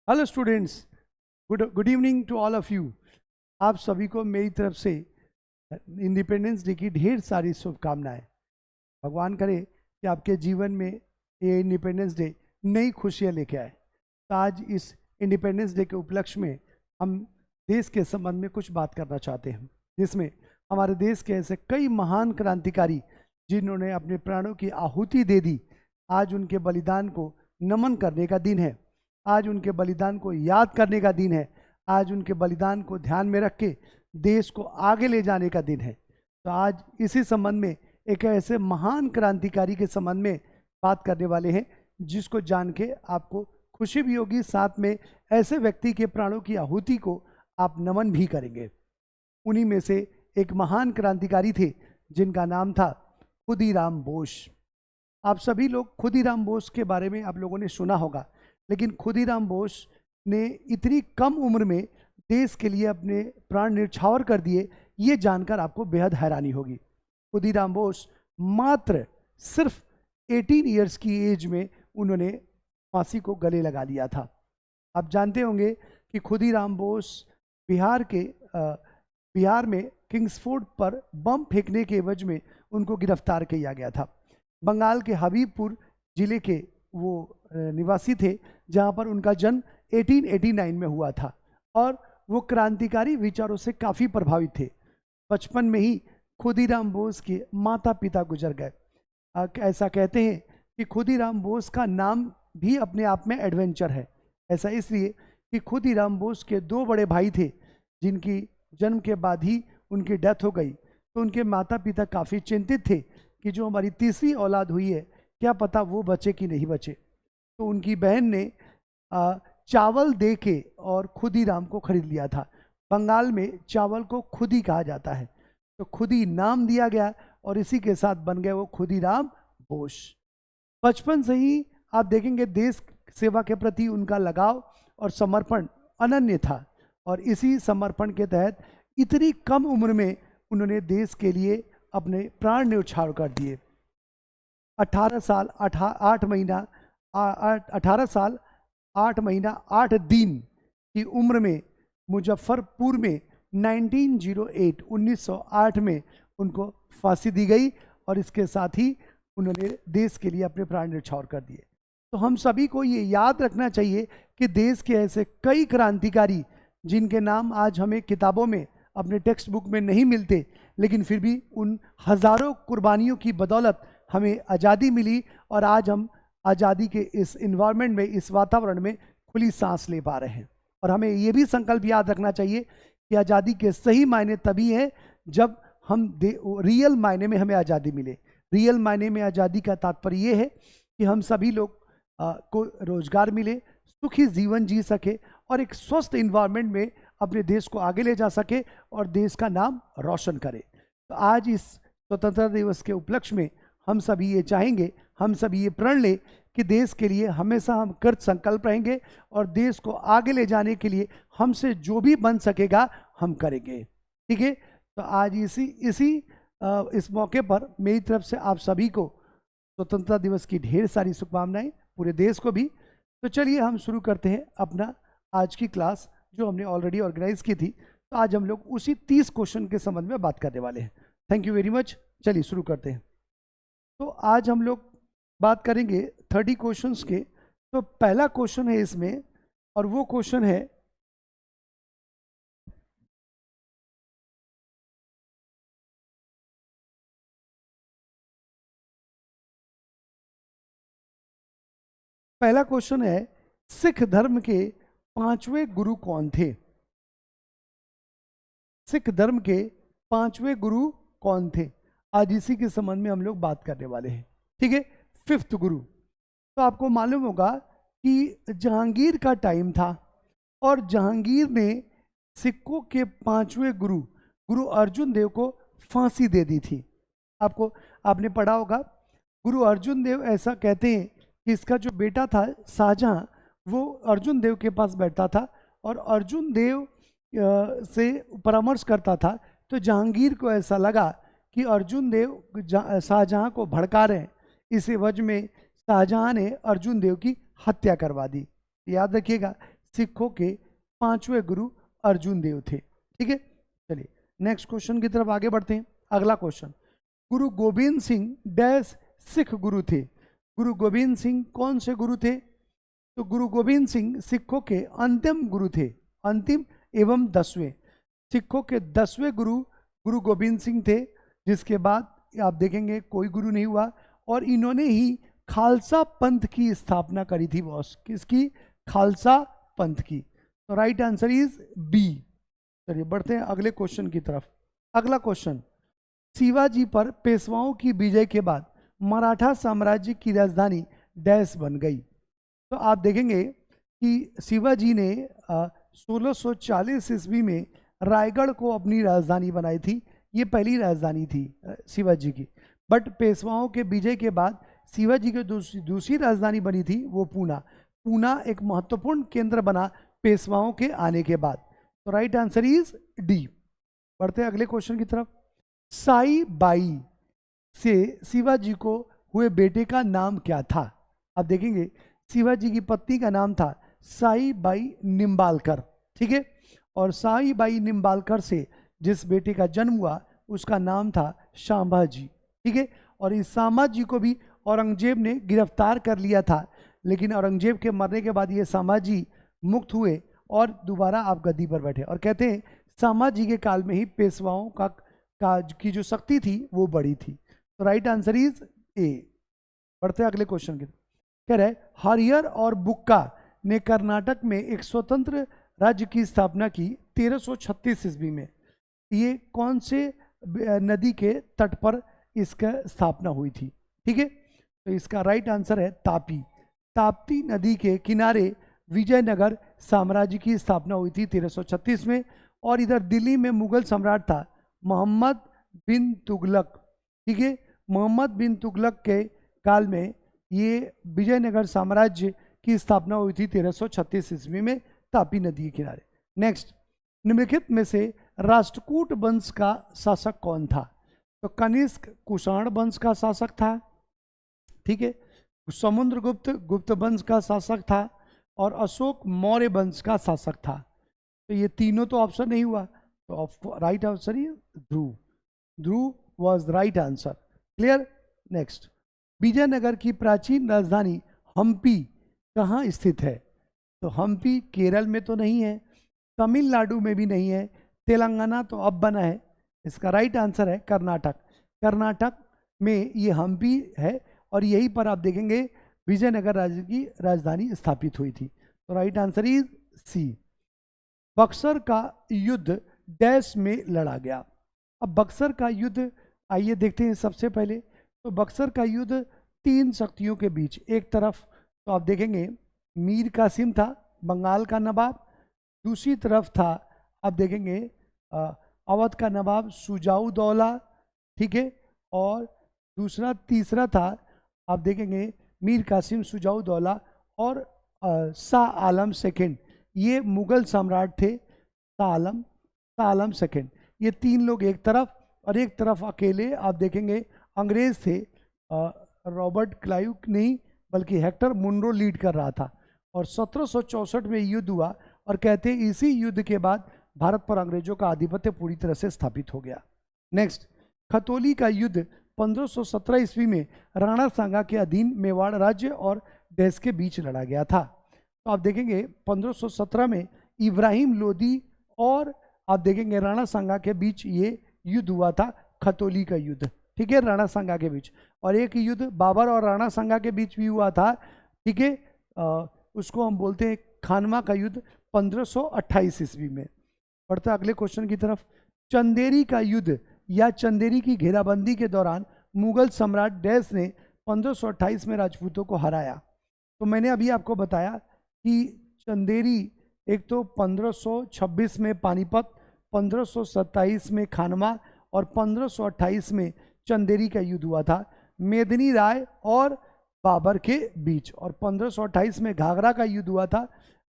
Hello students, good evening to all of you. आप सभी को मेरी तरफ से इंडिपेंडेंस डे की ढेर सारी शुभकामनाएं। भगवान करे कि आपके जीवन में ये इंडिपेंडेंस डे नई खुशियां लेके आए। तो आज इस इंडिपेंडेंस डे के उपलक्ष्य में हम देश के संबंध में कुछ बात करना चाहते हैं, जिसमें हमारे देश के ऐसे कई महान क्रांतिकारी जिन्होंने अपने प्राणों की आहुति दे दी, आज उनके बलिदान को नमन करने का दिन है। आज उनके बलिदान को याद करने का दिन है। आज उनके बलिदान को ध्यान में रख के देश को आगे ले जाने का दिन है। तो आज इसी संबंध में एक ऐसे महान क्रांतिकारी के संबंध में बात करने वाले हैं, जिसको जान के आपको खुशी भी होगी, साथ में ऐसे व्यक्ति के प्राणों की आहुति को आप नमन भी करेंगे। उन्हीं में से एक महान क्रांतिकारी थे जिनका नाम था खुदीराम बोस। आप सभी लोग खुदीराम बोस के बारे में आप लोगों ने सुना होगा, लेकिन खुदीराम बोस ने इतनी कम उम्र में देश के लिए अपने प्राण न्यौछावर कर दिए, ये जानकर आपको बेहद हैरानी होगी। खुदीराम बोस मात्र सिर्फ 18 इयर्स की एज में उन्होंने फांसी को गले लगा लिया था। आप जानते होंगे कि खुदीराम बोस बिहार में किंग्सफोर्ड पर बम फेंकने के एवज में उनको गिरफ्तार किया गया था। बंगाल के हबीबपुर जिले के वो निवासी थे, जहां पर उनका जन्म 1889 में हुआ था और वो क्रांतिकारी विचारों से काफ़ी प्रभावित थे। बचपन में ही खुदीराम बोस के माता पिता गुजर गए। ऐसा कहते हैं कि खुदीराम बोस का नाम भी अपने आप में एडवेंचर है। ऐसा इसलिए कि खुदीराम बोस के दो बड़े भाई थे, जिनकी जन्म के बाद ही उनकी डेथ हो गई। तो उनके माता पिता काफ़ी चिंतित थे कि जो हमारी तीसरी औलाद हुई है, क्या पता वो बचे कि नहीं बचे। तो उनकी बहन ने चावल दे के और खुदीराम को खरीद लिया था। बंगाल में चावल को खुदी कहा जाता है, तो खुदी नाम दिया गया और इसी के साथ बन गए वो खुदीराम बोस। बचपन से ही आप देखेंगे देश सेवा के प्रति उनका लगाव और समर्पण अनन्य था, और इसी समर्पण के तहत इतनी कम उम्र में उन्होंने देश के लिए अपने प्राण न्यौछावर कर दिए। 18 साल 8 महीना 8 दिन की उम्र में मुजफ्फरपुर में 1908 में उनको फांसी दी गई, और इसके साथ ही उन्होंने देश के लिए अपने प्राण न्यौछावर कर दिए। तो हम सभी को ये याद रखना चाहिए कि देश के ऐसे कई क्रांतिकारी जिनके नाम आज हमें किताबों में अपने टेक्स्ट बुक में नहीं मिलते, लेकिन फिर भी उन हजारों कुर्बानियों की बदौलत हमें आज़ादी मिली, और आज हम आज़ादी के इस इन्वायरमेंट में, इस वातावरण में खुली सांस ले पा रहे हैं। और हमें ये भी संकल्प याद रखना चाहिए कि आज़ादी के सही मायने तभी है जब हम रियल मायने में हमें आज़ादी मिले। रियल मायने में आज़ादी का तात्पर्य ये है कि हम सभी लोग को रोजगार मिले, सुखी जीवन जी सके और एक स्वस्थ इन्वायरमेंट में अपने देश को आगे ले जा सके और देश का नाम रोशन करे। तो आज इस स्वतंत्रता दिवस के उपलक्ष्य में हम सभी ये चाहेंगे, हम सभी ये प्रण लें कि देश के लिए हमेशा हम कृत संकल्प रहेंगे और देश को आगे ले जाने के लिए हमसे जो भी बन सकेगा हम करेंगे। ठीक है, तो आज इस मौके पर मेरी तरफ से आप सभी को स्वतंत्रता दिवस की ढेर सारी शुभकामनाएं, पूरे देश को भी। तो चलिए हम शुरू करते हैं अपना आज की क्लास, जो हमने ऑलरेडी ऑर्गेनाइज की थी। तो आज हम लोग उसी 30 क्वेश्चन के संबंध में बात करने वाले हैं। Thank you very much. चलिए शुरू करते हैं। तो आज हम लोग बात करेंगे 30 क्वेश्चंस के। तो पहला क्वेश्चन है इसमें, और वो क्वेश्चन है सिख धर्म के 5वें गुरु कौन थे? सिख धर्म के 5वें गुरु कौन थे? आज इसी के संबंध में हम लोग बात करने वाले हैं। ठीक है, 5th गुरु। तो आपको मालूम होगा कि जहांगीर का टाइम था और जहांगीर ने सिखों के 5वें गुरु अर्जुन देव को फांसी दे दी थी। आपने पढ़ा होगा। गुरु अर्जुन देव ऐसा कहते हैं कि इसका जो बेटा था शाहजहां, वो अर्जुन देव के पास बैठता था और अर्जुन देव से परामर्श करता था। तो जहांगीर को ऐसा लगा कि अर्जुन देव शाहजहां को भड़का रहे हैं, इस एवज में शाहजहां ने अर्जुन देव की हत्या करवा दी। याद रखिएगा, सिखों के 5वें गुरु अर्जुन देव थे। ठीक है, चलिए नेक्स्ट क्वेश्चन की तरफ आगे बढ़ते हैं। अगला क्वेश्चन, गुरु गोविंद सिंह डैश सिख गुरु थे। गुरु गोविंद सिंह कौन से गुरु थे? तो गुरु गोविंद सिंह सिखों के अंतिम गुरु थे, अंतिम एवं 10वें। सिखों के 10वें गुरु गुरु गोविंद सिंह थे, जिसके बाद आप देखेंगे कोई गुरु नहीं हुआ, और इन्होंने ही खालसा पंथ की स्थापना करी थी बॉस। किसकी? खालसा पंथ की। तो राइट आंसर इज बी। चलिए बढ़ते हैं अगले क्वेश्चन की तरफ। अगला क्वेश्चन, शिवाजी पर पेशवाओं की विजय के बाद मराठा साम्राज्य की राजधानी डैश बन गई। तो आप देखेंगे कि शिवाजी ने 1640 ईस्वी में रायगढ़ को अपनी राजधानी बनाई थी। ये पहली राजधानी थी शिवाजी की, बट पेशवाओं के विजय के बाद शिवाजी की दूसरी राजधानी बनी थी वो पूना। पूना एक महत्वपूर्ण केंद्र बना पेशवाओं के आने के बाद। तो राइट आंसर इज डी। बढ़ते हैं अगले क्वेश्चन की तरफ। साई बाई से शिवाजी को हुए बेटे का नाम क्या था? आप देखेंगे शिवाजी की पत्नी का नाम था साई बाई निम्बालकर। ठीक है, और साई बाई निम्बालकर से जिस बेटे का जन्म हुआ उसका नाम था शांभाजी। ठीक है, और इस शांभाजी को भी औरंगजेब ने गिरफ्तार कर लिया था, लेकिन औरंगजेब के मरने के बाद ये शांभाजी मुक्त हुए और दोबारा आप गद्दी पर बैठे। और कहते हैं शांभाजी के काल में ही पेशवाओं की जो शक्ति थी वो बढ़ी थी। तो राइट आंसर इज ए। बढ़ते हैं अगले क्वेश्चन की। कह रहे हरियर और बुक्का ने कर्नाटक में एक स्वतंत्र राज्य की स्थापना की 1336 ईस्वी में। ये कौन से नदी के तट पर इसका स्थापना हुई थी? ठीक है, तो इसका राइट आंसर है तापी। ताप्ती नदी के किनारे विजयनगर साम्राज्य की स्थापना हुई थी 1336 में। और इधर दिल्ली में मुगल सम्राट था मोहम्मद बिन तुगलक। ठीक है, मोहम्मद बिन तुगलक के काल में ये विजयनगर साम्राज्य की स्थापना हुई थी 1336 ईस्वी में तापी नदी के किनारे। नेक्स्ट, निम्नलिखित में से राष्ट्रकूट वंश का शासक कौन था? तो कनिष्क कुषाण वंश का शासक था। ठीक है, समुद्रगुप्त गुप्त वंश का शासक था, और अशोक मौर्य वंश का शासक था। तो ये तीनों तो ऑप्शन नहीं हुआ, तो right answer is Dhruv. Dhruv was right answer. Clear. Next, Vijayanagar की प्राचीन राजधानी हम्पी कहाँ स्थित है? तो हम्पी केरल में तो नहीं है, तमिलनाडु में भी नहीं है, तेलंगाना तो अब बना है। इसका राइट आंसर है कर्नाटक। कर्नाटक में ये हम्पी है, और यहीं पर आप देखेंगे विजयनगर राज्य की राजधानी स्थापित हुई थी। तो right answer is C. Buxar का युद्ध डैश में लड़ा गया। अब बक्सर का युद्ध आइए देखते हैं। सबसे पहले तो बक्सर का युद्ध तीन शक्तियों के बीच, एक तरफ तो आप देखेंगे मीर कासिम था बंगाल का नवाब, दूसरी तरफ था आप देखेंगे अवध का नवाब शुजाउद्दौला। ठीक है, और तीसरा था आप देखेंगे मीर कासिम शुजाउद्दौला और शाह आलम सेकंड। ये मुगल सम्राट थे, शाह आलम सेकंड। ये तीन लोग एक तरफ, और एक तरफ अकेले आप देखेंगे अंग्रेज थे। रॉबर्ट क्लाइव नहीं बल्कि हेक्टर मुनरो लीड कर रहा था। और 1764 में युद्ध हुआ, और कहते हैं इसी युद्ध के बाद भारत पर अंग्रेजों का आधिपत्य पूरी तरह से स्थापित हो गया। नेक्स्ट, खतौली का युद्ध 1517 ईस्वी में राणा सांगा के अधीन मेवाड़ राज्य और देश के बीच लड़ा गया था। तो आप देखेंगे 1517 में इब्राहिम लोदी और आप देखेंगे राणा सांगा के बीच ये युद्ध हुआ था, खतौली का युद्ध। ठीक है, राणा सांगा के बीच। और एक युद्ध बाबर और राणा सांगा के बीच भी हुआ था। ठीक है, उसको हम बोलते हैं खानवा का युद्ध 1528 ईस्वी में। बढ़ता अगले क्वेश्चन की तरफ। चंदेरी का युद्ध या चंदेरी की घेराबंदी के दौरान मुगल सम्राट डैश ने 1528 में राजपूतों को हराया। तो मैंने अभी आपको बताया कि चंदेरी एक तो 1526 में पानीपत, 1527 में खानवा और 1528 में चंदेरी का युद्ध हुआ था मेदिनी राय और बाबर के बीच। और 1528 में घाघरा का युद्ध हुआ था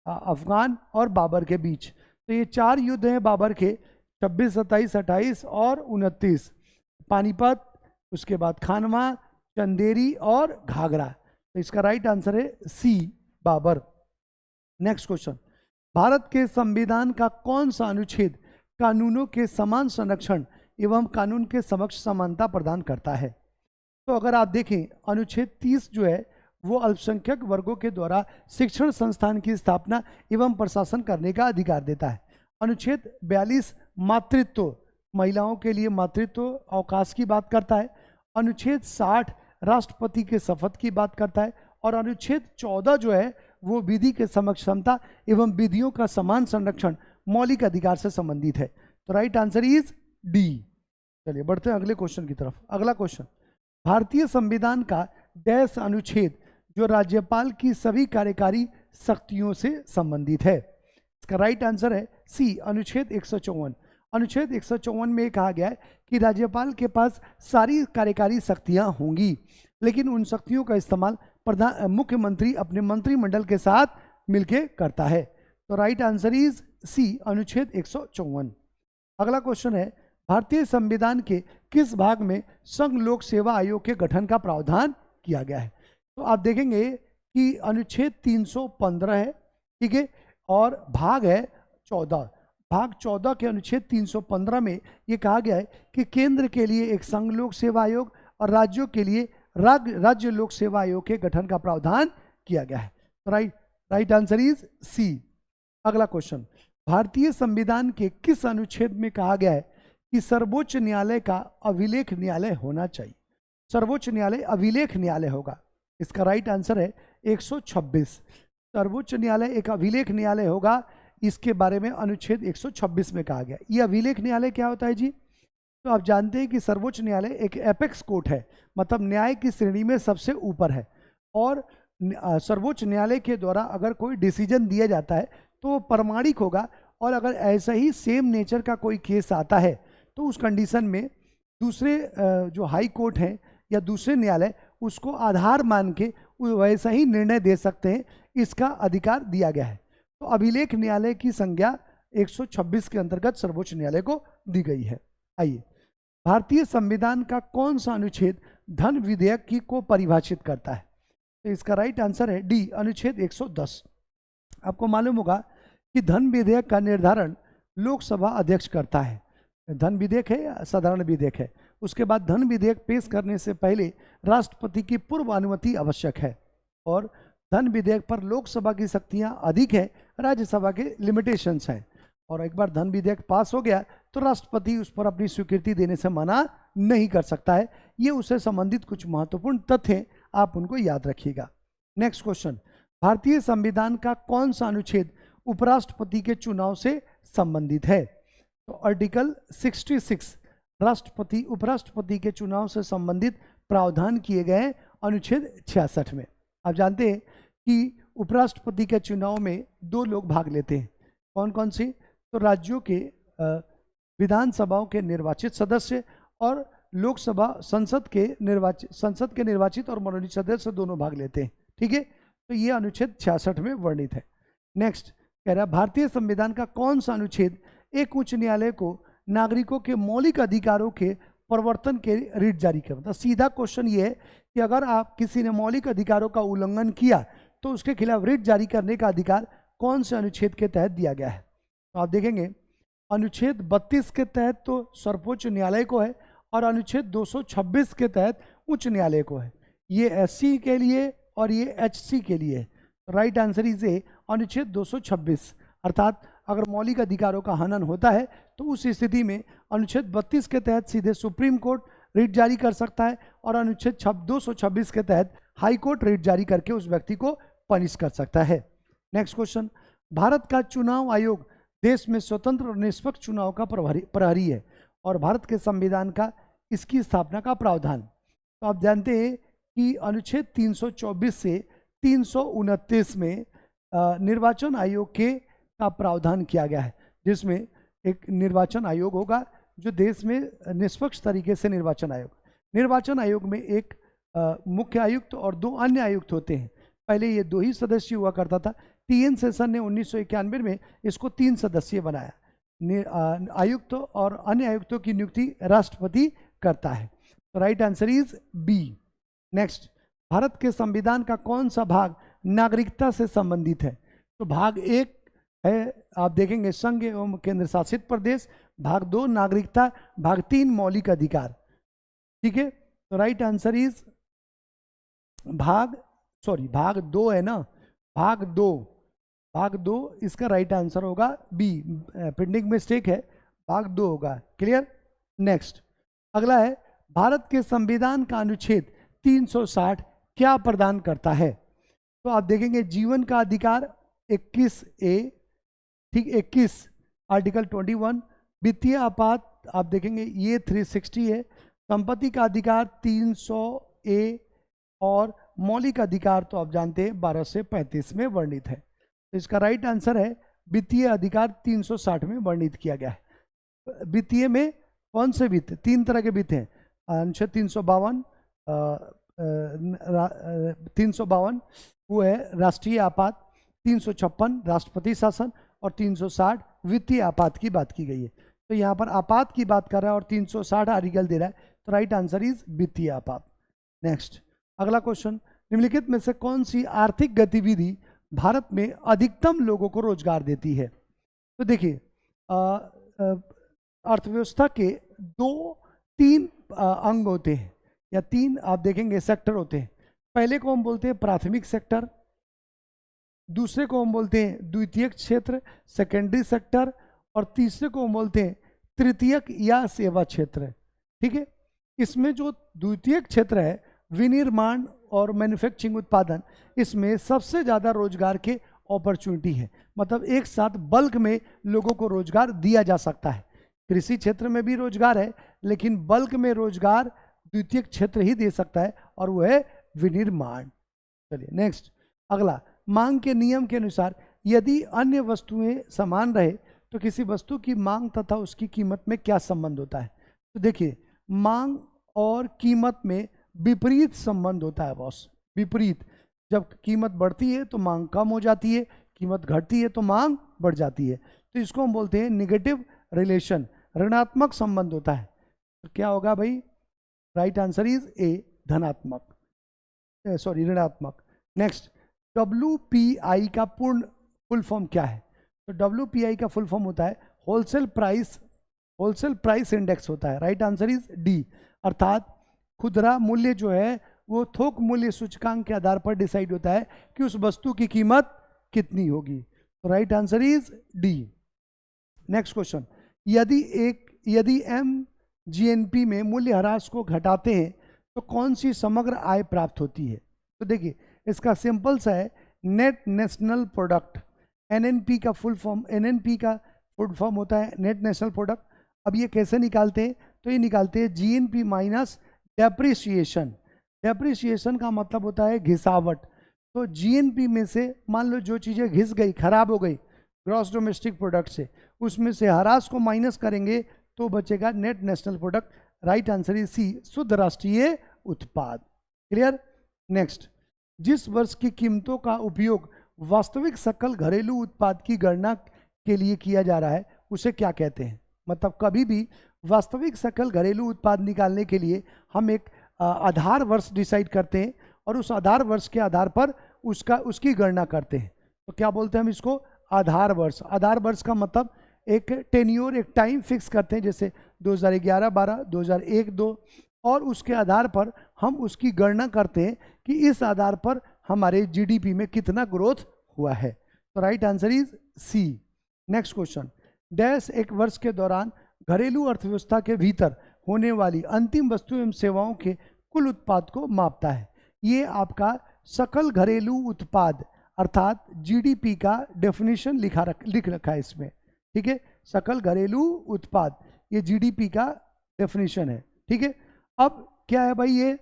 अफगान और बाबर के बीच। तो ये चार युद्ध हैं बाबर के, 26, 27, 28 और 29। पानीपत, उसके बाद खानवा, चंदेरी और घाघरा। तो इसका राइट आंसर है सी, बाबर। नेक्स्ट क्वेश्चन, भारत के संविधान का कौन सा अनुच्छेद कानूनों के समान संरक्षण एवं कानून के समक्ष समानता प्रदान करता है? तो अगर आप देखें अनुच्छेद 30 जो है वो अल्पसंख्यक वर्गों के द्वारा शिक्षण संस्थान की स्थापना एवं प्रशासन करने का अधिकार देता है। अनुच्छेद 42 मातृत्व, महिलाओं के लिए मातृत्व अवकाश की बात करता है। अनुच्छेद 60 राष्ट्रपति के शपथ की बात करता है। और अनुच्छेद 14 जो है वो विधि के समक्ष क्षमता एवं विधियों का समान संरक्षण मौलिक अधिकार से संबंधित है। तो राइट आंसर इज डी। चलिए बढ़ते हैं अगले क्वेश्चन की तरफ। अगला क्वेश्चन, भारतीय संविधान का डैश अनुच्छेद जो राज्यपाल की सभी कार्यकारी शक्तियों से संबंधित है? इसका राइट आंसर है सी, अनुच्छेद 154। अनुच्छेद 154 में कहा गया है कि राज्यपाल के पास सारी कार्यकारी शक्तियां होंगी, लेकिन उन शक्तियों का इस्तेमाल मुख्यमंत्री अपने मंत्रिमंडल के साथ मिलकर करता है। तो राइट आंसर इज सी, अनुच्छेद 154। अगला क्वेश्चन है, भारतीय संविधान के किस भाग में संघ लोक सेवा आयोग के गठन का प्रावधान किया गया है? तो आप देखेंगे कि अनुच्छेद 315 है, ठीक है, और भाग है 14। भाग 14 के अनुच्छेद 315 में ये कहा गया है कि केंद्र के लिए एक संघ लोक सेवा आयोग और राज्यों के लिए राज्य लोक सेवा आयोग के गठन का प्रावधान किया गया है। तो राइट आंसर इज सी। अगला क्वेश्चन, भारतीय संविधान के किस अनुच्छेद में कहा गया है कि सर्वोच्च न्यायालय का अभिलेख न्यायालय होना चाहिए? सर्वोच्च न्यायालय अभिलेख न्यायालय होगा। इसका राइट आंसर है 126। सर्वोच्च न्यायालय एक अभिलेख न्यायालय होगा, इसके बारे में अनुच्छेद 126 में कहा गया। ये अभिलेख न्यायालय क्या होता है जी? तो आप जानते हैं कि सर्वोच्च न्यायालय एक एपेक्स कोर्ट है, मतलब न्याय की श्रेणी में सबसे ऊपर है। और सर्वोच्च न्यायालय के द्वारा अगर कोई डिसीजन दिया जाता है तो वो प्रमाणिक होगा, और अगर ऐसा ही सेम नेचर का कोई केस आता है तो उस कंडीशन में दूसरे जो हाई कोर्ट हैं या दूसरे न्यायालय उसको आधार मान के वैसा ही निर्णय दे सकते हैं, इसका अधिकार दिया गया है। तो अभिलेख न्यायालय की संज्ञा 126 के अंतर्गत सर्वोच्च न्यायालय को दी गई है। आइए, भारतीय संविधान का कौन सा अनुच्छेद धन विधेयक की को परिभाषित करता है? तो इसका राइट आंसर है डी, अनुच्छेद 110। आपको मालूम होगा कि धन विधेयक का निर्धारण लोकसभा अध्यक्ष करता है। धन विधेयक है या साधारण विधेयक है, उसके बाद धन विधेयक पेश करने से पहले राष्ट्रपति की पूर्व अनुमति आवश्यक है। और धन विधेयक पर लोकसभा की शक्तियां अधिक है, राज्यसभा के लिमिटेशंस हैं। और एक बार धन विधेयक पास हो गया तो राष्ट्रपति उस पर अपनी स्वीकृति देने से मना नहीं कर सकता है। ये उससे संबंधित कुछ महत्वपूर्ण तथ्य हैं, आप उनको याद रखिएगा। नेक्स्ट क्वेश्चन, भारतीय संविधान का कौन सा अनुच्छेद उपराष्ट्रपति के चुनाव से संबंधित है? तो आर्टिकल 66 राष्ट्रपति उपराष्ट्रपति के चुनाव से संबंधित प्रावधान किए गए अनुच्छेद 66 में। आप जानते हैं कि उपराष्ट्रपति के चुनाव में 2 लोग भाग लेते हैं। कौन कौन से? तो राज्यों के विधानसभाओं के निर्वाचित सदस्य और लोकसभा संसद के निर्वाचित और मनोनीत सदस्य दोनों भाग लेते हैं, ठीक है। तो ये अनुच्छेद 66 में वर्णित है। नेक्स्ट कह रहा है, भारतीय संविधान का कौन सा अनुच्छेद एक उच्च न्यायालय को नागरिकों के मौलिक अधिकारों के प्रवर्तन के रिट जारी कर? मतलब सीधा क्वेश्चन ये है कि अगर आप किसी ने मौलिक अधिकारों का उल्लंघन किया तो उसके खिलाफ रिट जारी करने का अधिकार कौन से अनुच्छेद के तहत दिया गया है? तो आप देखेंगे अनुच्छेद 32 के तहत तो सर्वोच्च न्यायालय को है, और अनुच्छेद 226 के तहत उच्च न्यायालय को है। ये एससी के लिए और ये एचसी के लिए। राइट आंसर इज ए, अनुच्छेद 226। अर्थात अगर मौलिक अधिकारों का हनन होता है तो उस स्थिति में अनुच्छेद 32 के तहत सीधे सुप्रीम कोर्ट रिट जारी कर सकता है, और अनुच्छेद 226 के तहत हाई कोर्ट रिट जारी करके उस व्यक्ति को पनिश कर सकता है। नेक्स्ट क्वेश्चन, भारत का चुनाव आयोग देश में स्वतंत्र और निष्पक्ष चुनाव का प्रहरी है, और भारत के संविधान का इसकी स्थापना का प्रावधान। तो आप जानते हैं कि अनुच्छेद 324 से 329 में निर्वाचन आयोग के का प्रावधान किया गया है, जिसमें एक निर्वाचन आयोग होगा जो देश में निष्पक्ष तरीके से निर्वाचन आयोग में एक मुख्य आयुक्त और 2 अन्य आयुक्त होते हैं। पहले ये 2 ही सदस्य हुआ करता था। टीएन सेशन ने 1991 में इसको 3 सदस्यीय बनाया। आयुक्त और अन्य आयुक्तों की नियुक्ति राष्ट्रपति करता है। तो right answer is B. Next, Bharat के संविधान का कौन सा भाग नागरिकता से संबंधित है? तो भाग 1 है, आप देखेंगे संघ एवं केंद्र शासित प्रदेश, भाग 2 नागरिकता, भाग 3 मौलिक अधिकार। ठीक है, तो राइट आंसर इज भाग 2 है ना, भाग दो इसका राइट आंसर होगा बी, प्रिंटिंग मिस्टेक है, भाग 2 होगा। क्लियर। नेक्स्ट अगला है, भारत के संविधान का अनुच्छेद 360 क्या प्रदान करता है? तो आप देखेंगे जीवन का अधिकार 21A, ठीक 21, आर्टिकल 21, वित्तीय आपात आप देखेंगे ये 360 है, संपत्ति का अधिकार 300A, और मौलिक अधिकार तो आप जानते हैं 12 से 35 में वर्णित है। तो इसका राइट आंसर है वित्तीय अधिकार 360 में वर्णित किया गया है। वित्तीय में कौन से वित्त? 3 तरह के वित्त हैं, अनुच्छेद 352 वो है राष्ट्रीय आपात, 356 राष्ट्रपति शासन, और 360 वित्तीय आपात की बात की गई है। तो यहाँ पर आपात की बात कर रहा है और 360 आर्टिकल दे रहा है, तो राइट आंसर इज वित्तीय आपात। नेक्स्ट अगला क्वेश्चन, निम्नलिखित में से कौन सी आर्थिक गतिविधि भारत में अधिकतम लोगों को रोजगार देती है? तो देखिए अर्थव्यवस्था के 3 अंग होते हैं, या 3 आप देखेंगे सेक्टर होते हैं। पहले को हम बोलते हैं प्राथमिक सेक्टर, दूसरे को हम बोलते हैं द्वितीयक क्षेत्र सेकेंडरी सेक्टर, और तीसरे को हम बोलते हैं तृतीयक या सेवा क्षेत्र। ठीक है, इसमें जो द्वितीयक क्षेत्र है विनिर्माण और मैन्युफैक्चरिंग उत्पादन, इसमें सबसे ज़्यादा रोजगार के अपॉर्चुनिटी है, मतलब एक साथ बल्क में लोगों को रोजगार दिया जा सकता है। कृषि क्षेत्र में भी रोजगार है, लेकिन बल्क में रोजगार द्वितीयक क्षेत्र ही दे सकता है, और वो है विनिर्माण। चलिए नेक्स्ट अगला, मांग के नियम के अनुसार यदि अन्य वस्तुएं समान रहे तो किसी वस्तु की मांग तथा उसकी कीमत में क्या संबंध होता है? तो देखिए मांग और कीमत में विपरीत संबंध होता है बॉस, विपरीत। जब कीमत बढ़ती है तो मांग कम हो जाती है, कीमत घटती है तो मांग बढ़ जाती है, तो इसको हम बोलते हैं निगेटिव रिलेशन, ऋणात्मक संबंध होता है। तो क्या होगा भाई? राइट आंसर इज ए, धनात्मक, सॉरी ऋणात्मक। नेक्स्ट, WPI का पूर्ण फुल फॉर्म क्या है? तो WPI का फुल फॉर्म होता है होलसेल प्राइस इंडेक्स होता है। राइट आंसर इज डी, अर्थात खुदरा मूल्य जो है वो थोक मूल्य सूचकांक के आधार पर डिसाइड होता है कि उस वस्तु की कीमत कितनी होगी। तो right answer is D. Next question, यदि MGNP में मूल्यह्रास को घटाते हैं तो कौन सी समग्र आय प्राप्त होती है? तो देखिए इसका सिंपल सा है नेट नेशनल प्रोडक्ट, NNP का फुल फॉर्म होता है नेट नेशनल प्रोडक्ट। अब ये कैसे निकालते हैं? तो ये निकालते हैं GNP माइनस डेप्रिसिएशन। डेप्रिसिएशन का मतलब होता है घिसावट। तो GNP में से मान लो जो चीज़ें घिस गई, खराब हो गई ग्रॉस डोमेस्टिक प्रोडक्ट से, उसमें से ह्रास को माइनस करेंगे तो बचेगा net national product. Right answer is C, शुद्ध राष्ट्रीय उत्पाद। क्लियर। नेक्स्ट, जिस वर्ष की कीमतों का उपयोग वास्तविक सकल घरेलू उत्पाद की गणना के लिए किया जा रहा है उसे क्या कहते हैं? मतलब कभी भी वास्तविक सकल घरेलू उत्पाद निकालने के लिए हम एक आधार वर्ष डिसाइड करते हैं और उस आधार वर्ष के आधार पर उसकी गणना करते हैं। तो क्या बोलते हैं हम इसको? आधार वर्ष। आधार वर्ष का मतलब एक टेन्योर, एक टाइम फिक्स करते हैं, जैसे 2011-12, 2001-2, और उसके आधार पर हम उसकी गणना करते हैं कि इस आधार पर हमारे GDP में कितना ग्रोथ हुआ है। तो right answer is C. Next question, dash एक वर्ष के दौरान घरेलू अर्थव्यवस्था के भीतर होने वाली अंतिम वस्तु एवं सेवाओं के कुल उत्पाद को मापता है। ये आपका सकल घरेलू उत्पाद अर्थात GDP का डेफिनेशन लिख रखा है इसमें। ठीक है, सकल घरेलू उत्पाद ये GDP का डेफिनेशन है। ठीक है, अब क्या है भाई ये?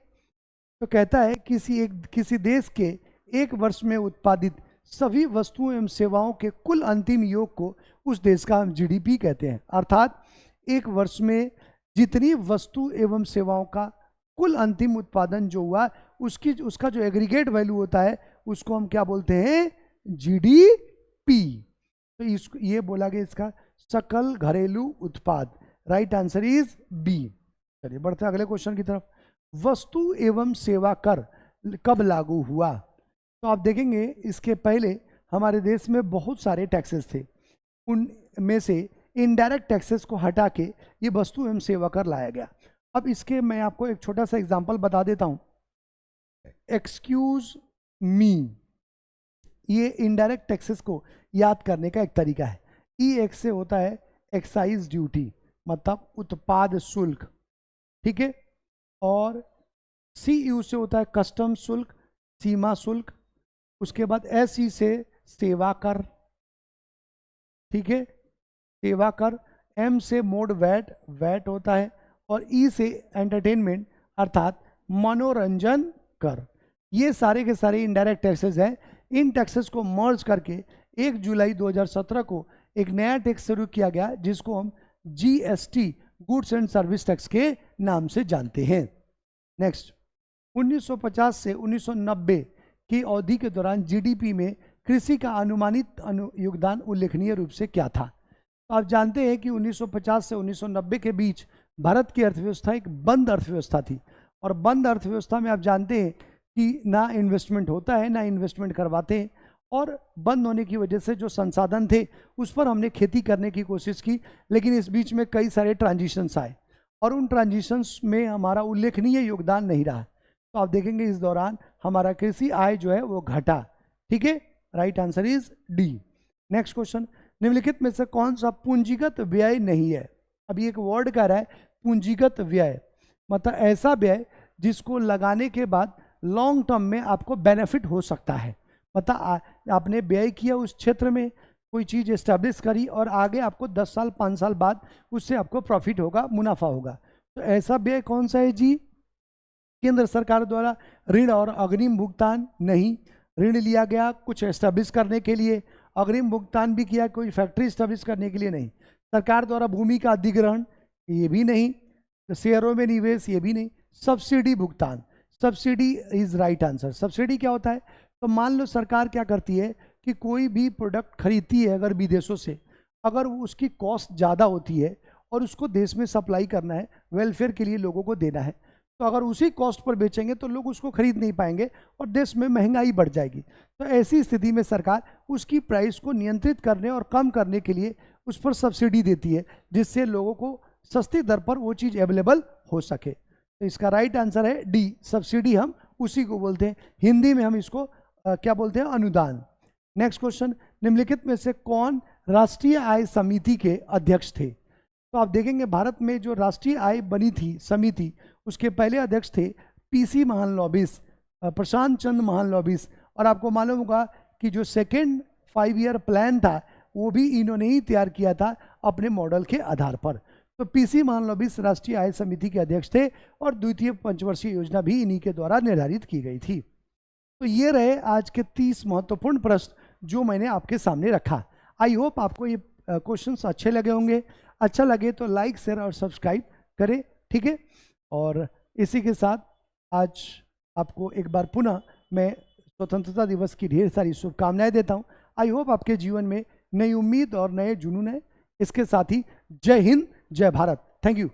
तो कहता है किसी देश के एक वर्ष में उत्पादित सभी वस्तुओं एवं सेवाओं के कुल अंतिम योग को उस देश का हम GDP कहते हैं। अर्थात एक वर्ष में जितनी वस्तु एवं सेवाओं का कुल अंतिम उत्पादन जो हुआ उसका जो एग्रीगेट वैल्यू होता है उसको हम क्या बोलते हैं? GDP। तो इसको ये बोला गया इसका सकल घरेलू उत्पाद। Right answer is B. चलिए बढ़ते अगले क्वेश्चन की तरफ। वस्तु एवं सेवा कर कब लागू हुआ? तो आप देखेंगे इसके पहले हमारे देश में बहुत सारे टैक्सेस थे, उन में से इनडायरेक्ट टैक्सेस को हटा के ये वस्तु एवं सेवा कर लाया गया। अब इसके मैं आपको एक छोटा सा एग्जांपल बता देता हूं। एक्सक्यूज मी, ये इनडायरेक्ट टैक्सेस को याद करने का एक तरीका है। ई एक्स से होता है एक्साइज ड्यूटी, मतलब उत्पाद शुल्क, ठीक है। और सी यू से होता है कस्टम शुल्क, सीमा शुल्क। उसके बाद एस ई से सेवा कर, ठीक है, सेवा कर। एम से मोड वैट, वैट होता है। और ई से एंटरटेनमेंट अर्थात मनोरंजन कर। ये सारे के सारे इनडायरेक्ट टैक्सेस हैं। इन टैक्सेस को मर्ज करके 1 जुलाई 2017 को एक नया टैक्स शुरू किया गया जिसको हम GST, goods and service tax के नाम से जानते हैं। नेक्स्ट, 1950 से 1990 की अवधि के दौरान जीडीपी में कृषि का अनुमानित योगदान उल्लेखनीय रूप से क्या था? तो आप जानते हैं कि 1950 से 1990 के बीच भारत की अर्थव्यवस्था एक बंद अर्थव्यवस्था थी। और बंद अर्थव्यवस्था में आप जानते हैं कि ना इन्वेस्टमेंट होता है, ना इन्वेस्टमेंट करवाते हैं। और बंद होने की वजह से जो संसाधन थे उस पर हमने खेती करने की कोशिश की, लेकिन इस बीच में कई सारे ट्रांजिशंस आए और उन ट्रांजिशंस में हमारा उल्लेखनीय योगदान नहीं रहा। तो आप देखेंगे इस दौरान हमारा कृषि आय जो है वो घटा, ठीक है। Right answer is D. Next question, निम्नलिखित में से कौन सा पूंजीगत व्यय नहीं है? अभी एक वर्ड कह रहा है पूंजीगत व्यय, मतलब ऐसा व्यय जिसको लगाने के बाद लॉन्ग टर्म में आपको बेनिफिट हो सकता है। मतलब आपने व्यय किया उस क्षेत्र में, कोई चीज़ एस्टेब्लिश करी और आगे आपको 10 साल 5 साल बाद उससे आपको प्रॉफिट होगा, मुनाफा होगा। तो ऐसा व्यय कौन सा है जी? केंद्र सरकार द्वारा ऋण और अग्रिम भुगतान नहीं। ऋण लिया गया कुछ एस्टेब्लिश करने के लिए, अग्रिम भुगतान भी किया कोई फैक्ट्री एस्टेब्लिश करने के लिए नहीं। सरकार द्वारा भूमि का अधिग्रहण, ये भी नहीं। शेयरों में निवेश, ये भी नहीं। सब्सिडी भुगतान, subsidy is right answer. Subsidy क्या होता है? तो मान लो सरकार क्या करती है कि कोई भी प्रोडक्ट खरीदती है अगर विदेशों से, अगर उसकी कॉस्ट ज़्यादा होती है और उसको देश में सप्लाई करना है, वेलफेयर के लिए लोगों को देना है, तो अगर उसी कॉस्ट पर बेचेंगे तो लोग उसको खरीद नहीं पाएंगे और देश में महंगाई बढ़ जाएगी। तो ऐसी स्थिति में सरकार उसकी प्राइस को नियंत्रित करने और कम करने के लिए उस पर सब्सिडी देती है, जिससे लोगों को सस्ती दर पर वो चीज़ अवेलेबल हो सके। तो इसका राइट आंसर है डी, सब्सिडी हम उसी को बोलते हैं। हिंदी में हम इसको क्या बोलते हैं? अनुदान। नेक्स्ट क्वेश्चन, निम्नलिखित में से कौन राष्ट्रीय आय समिति के अध्यक्ष थे? तो आप देखेंगे भारत में जो राष्ट्रीय आय बनी थी समिति, उसके पहले अध्यक्ष थे पीसी महालनोबिस, प्रशांत चंद्र महालनोबिस। और आपको मालूम होगा कि जो सेकेंड 5 ईयर प्लान था वो भी इन्होंने ही तैयार किया था अपने मॉडल के आधार पर। तो पीसी महालनोबिस राष्ट्रीय आय समिति के अध्यक्ष थे और द्वितीय पंचवर्षीय योजना भी इन्हीं के द्वारा निर्धारित की गई थी। तो ये रहे आज के 30 महत्वपूर्ण प्रश्न जो मैंने आपके सामने रखा। आई होप आपको ये क्वेश्चंस अच्छे लगे होंगे। अच्छा लगे तो लाइक, शेयर और सब्सक्राइब करें, ठीक है। और इसी के साथ आज आपको एक बार पुनः मैं स्वतंत्रता दिवस की ढेर सारी शुभकामनाएं देता हूं। आई होप आपके जीवन में नई उम्मीद और नए जुनून है। इसके साथ ही जय हिंद, जय भारत। Thank you.